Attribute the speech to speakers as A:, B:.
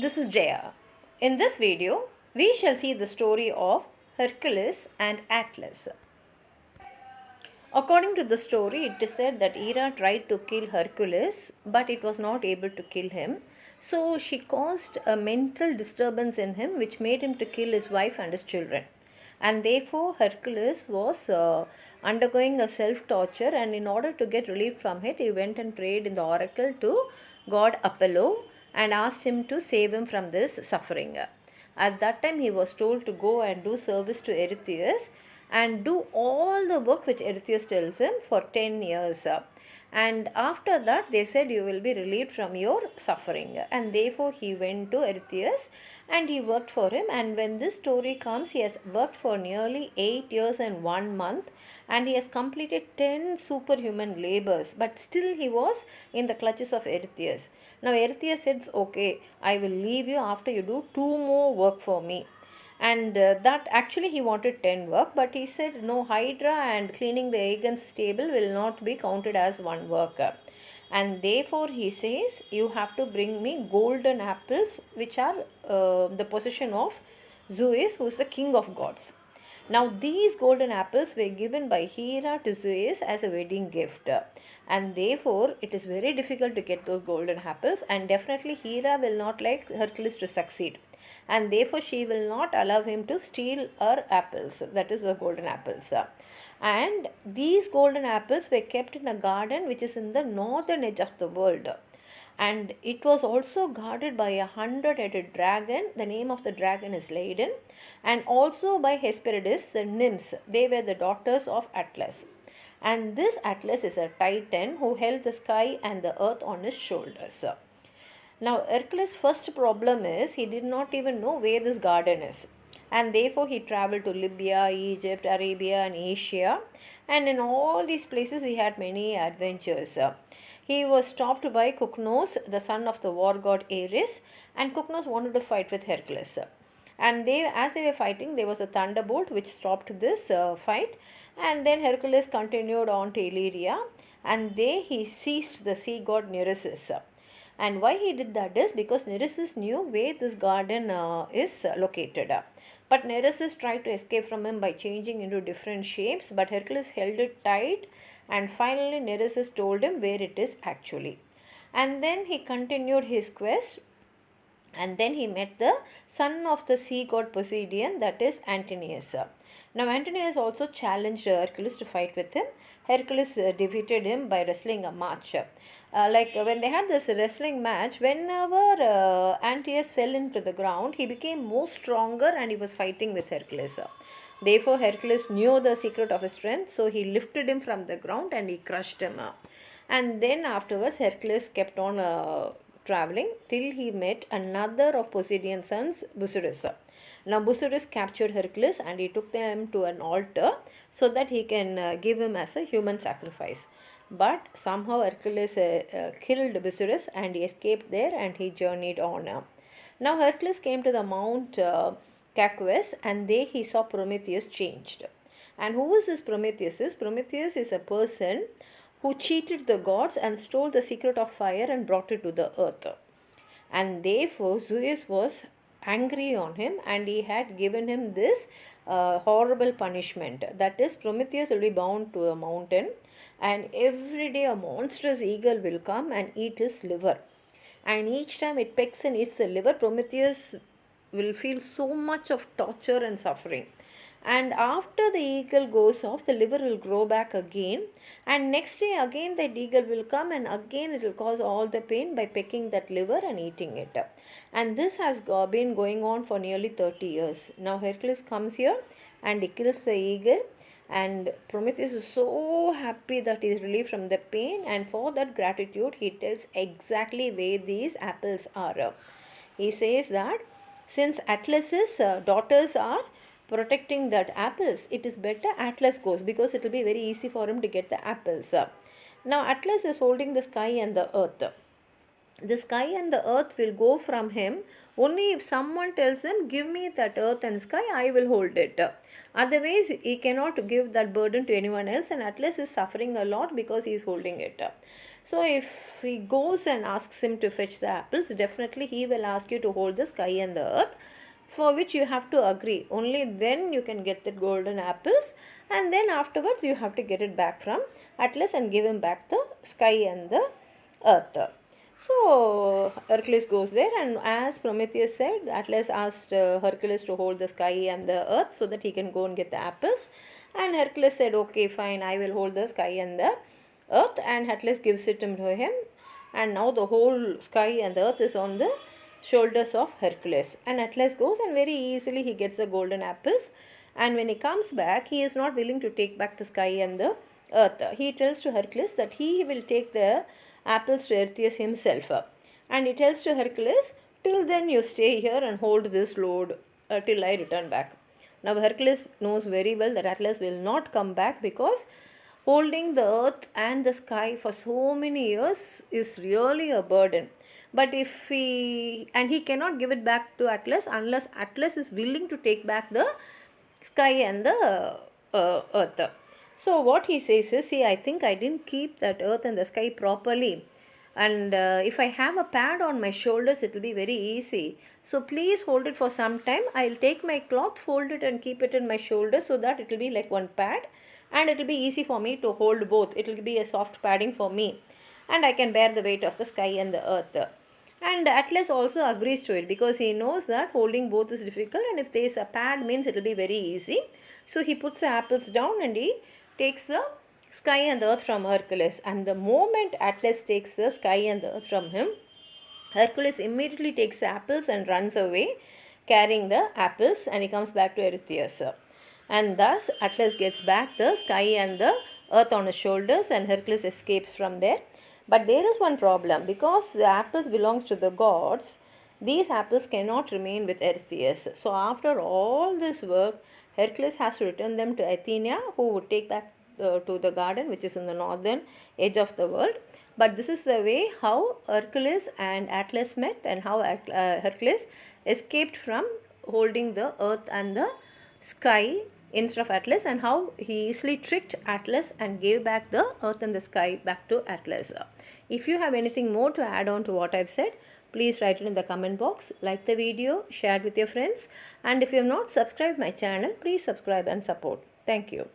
A: This is Jaya. In this video, we shall see the story of Hercules and Atlas. According to the story, it is said that Hera tried to kill Hercules, but it was not able to kill him. So she caused a mental disturbance in him, which made him to kill his wife and his children. And therefore, Hercules was undergoing a self-torture, and in order to get relief from it, he went and prayed in the oracle to God Apollo and asked him to save him from this suffering. At that time, he was told to go and do service to Eurystheus and do all the work which Eurystheus tells him for 10 years. And after that, they said, you will be relieved from your suffering. And therefore, he went to Eurystheus and he worked for him. And when this story comes, he has worked for nearly 8 years and 1 month. And he has completed 10 superhuman labors. But still, he was in the clutches of Eurystheus. Now, Eurystheus said, okay, I will leave you after you do 2 more work for me. And that actually he wanted 10 work, but he said no, Hydra and cleaning the Aegon's stable will not be counted as one work. And therefore he says, you have to bring me golden apples, which are the possession of Zeus, who is the king of gods. Now these golden apples were given by Hera to Zeus as a wedding gift. And therefore it is very difficult to get those golden apples, and definitely Hera will not like Hercules to succeed. And therefore she will not allow him to steal her apples, that is the golden apples. And these golden apples were kept in a garden which is in the northern edge of the world. And it was also guarded by a 100-headed dragon. The name of the dragon is Ladon. And also by Hesperides, the nymphs. They were the daughters of Atlas. And this Atlas is a titan who held the sky and the earth on his shoulders. Now, Hercules' first problem is he did not even know where this garden is. And therefore, he traveled to Libya, Egypt, Arabia, and Asia. And in all these places, he had many adventures. He was stopped by Kuchnos, the son of the war god Ares. And Kuchnos wanted to fight with Hercules. And as they were fighting, there was a thunderbolt which stopped this fight. And then Hercules continued on to Illyria. And there he seized the sea god Nereus. And why he did that is because Nereus knew where this garden is located. But Nereus tried to escape from him by changing into different shapes. But Hercules held it tight. And finally Nereus told him where it is actually. And then he continued his quest. And then he met the son of the sea god Poseidon, that is Antinous. Now Antinous also challenged Hercules to fight with him. Hercules defeated him by wrestling a match. Like when they had this wrestling match, whenever Antaeus fell into the ground, he became more stronger and he was fighting with Hercules. Therefore, Hercules knew the secret of his strength, so he lifted him from the ground and he crushed him. And then afterwards, Hercules kept on traveling till he met another of Poseidon's sons, Busiris. Now Busiris captured Hercules and he took them to an altar so that he can give him as a human sacrifice. But somehow Hercules killed Busiris and he escaped there and he journeyed on. Now Hercules came to the Mount Caquus, and there he saw Prometheus changed. And who is this Prometheus? Prometheus is a person who cheated the gods and stole the secret of fire and brought it to the earth. And therefore Zeus was angry on him and he had given him this horrible punishment. That is, Prometheus will be bound to a mountain, and every day a monstrous eagle will come and eat his liver. And each time it pecks and eats the liver, Prometheus will feel so much of torture and suffering. And after the eagle goes off, the liver will grow back again. And next day again that eagle will come and again it will cause all the pain by pecking that liver and eating it. And this has been going on for nearly 30 years. Now Hercules comes here and he kills the eagle. And Prometheus is so happy that he is relieved from the pain. And for that gratitude, he tells exactly where these apples are. He says that since Atlas's daughters are protecting that apples, it is better Atlas goes, because it will be very easy for him to get the apples. Now Atlas is holding the sky and the earth. The sky and the earth will go from him only if someone tells him, give me that earth and sky, I will hold it. Otherwise he cannot give that burden to anyone else, and Atlas is suffering a lot because he is holding it. So if he goes and asks him to fetch the apples, definitely he will ask you to hold the sky and the earth, for which you have to agree. Only then you can get the golden apples, and then afterwards you have to get it back from Atlas and give him back the sky and the earth. So Hercules goes there, and as Prometheus said, Atlas asked Hercules to hold the sky and the earth so that he can go and get the apples. And Hercules said, okay, fine, I will hold the sky and the earth. And Atlas gives it to him. And now the whole sky and the earth is on the shoulders of Hercules. And Atlas goes, and very easily he gets the golden apples. And when he comes back, he is not willing to take back the sky and the earth. He tells to Hercules that he will take the apples to Arceus himself. And he tells to Hercules, till then you stay here and hold this load till I return back. Now Hercules knows very well that Atlas will not come back, because holding the earth and the sky for so many years is really a burden. But if he cannot give it back to Atlas unless Atlas is willing to take back the sky and the earth. So what he says is, see, I think I didn't keep that earth and the sky properly, and if I have a pad on my shoulders, it will be very easy. So please hold it for some time. I'll take my cloth, fold it and keep it in my shoulders, so that it will be like one pad, and it will be easy for me to hold both. It will be a soft padding for me, and I can bear the weight of the sky and the earth. And Atlas also agrees to it, because he knows that holding both is difficult, and if there is a pad means it will be very easy. So he puts the apples down and he takes the sky and the earth from Hercules. And the moment Atlas takes the sky and the earth from him, Hercules immediately takes the apples and runs away carrying the apples, and he comes back to Arceus. And thus Atlas gets back the sky and the earth on his shoulders, and Hercules escapes from there. But there is one problem, because the apples belongs to the gods. These apples cannot remain with Arceus. So after all this work, Hercules has to return them to Athena, who would take back to the garden, which is in the northern edge of the world. But this is the way how Hercules and Atlas met, and how Hercules escaped from holding the earth and the sky instead of Atlas, and how he easily tricked Atlas and gave back the earth and the sky back to Atlas. If you have anything more to add on to what I've said, please write it in the comment box. Like the video, share it with your friends, and if you have not subscribed my channel, please subscribe and support. Thank you.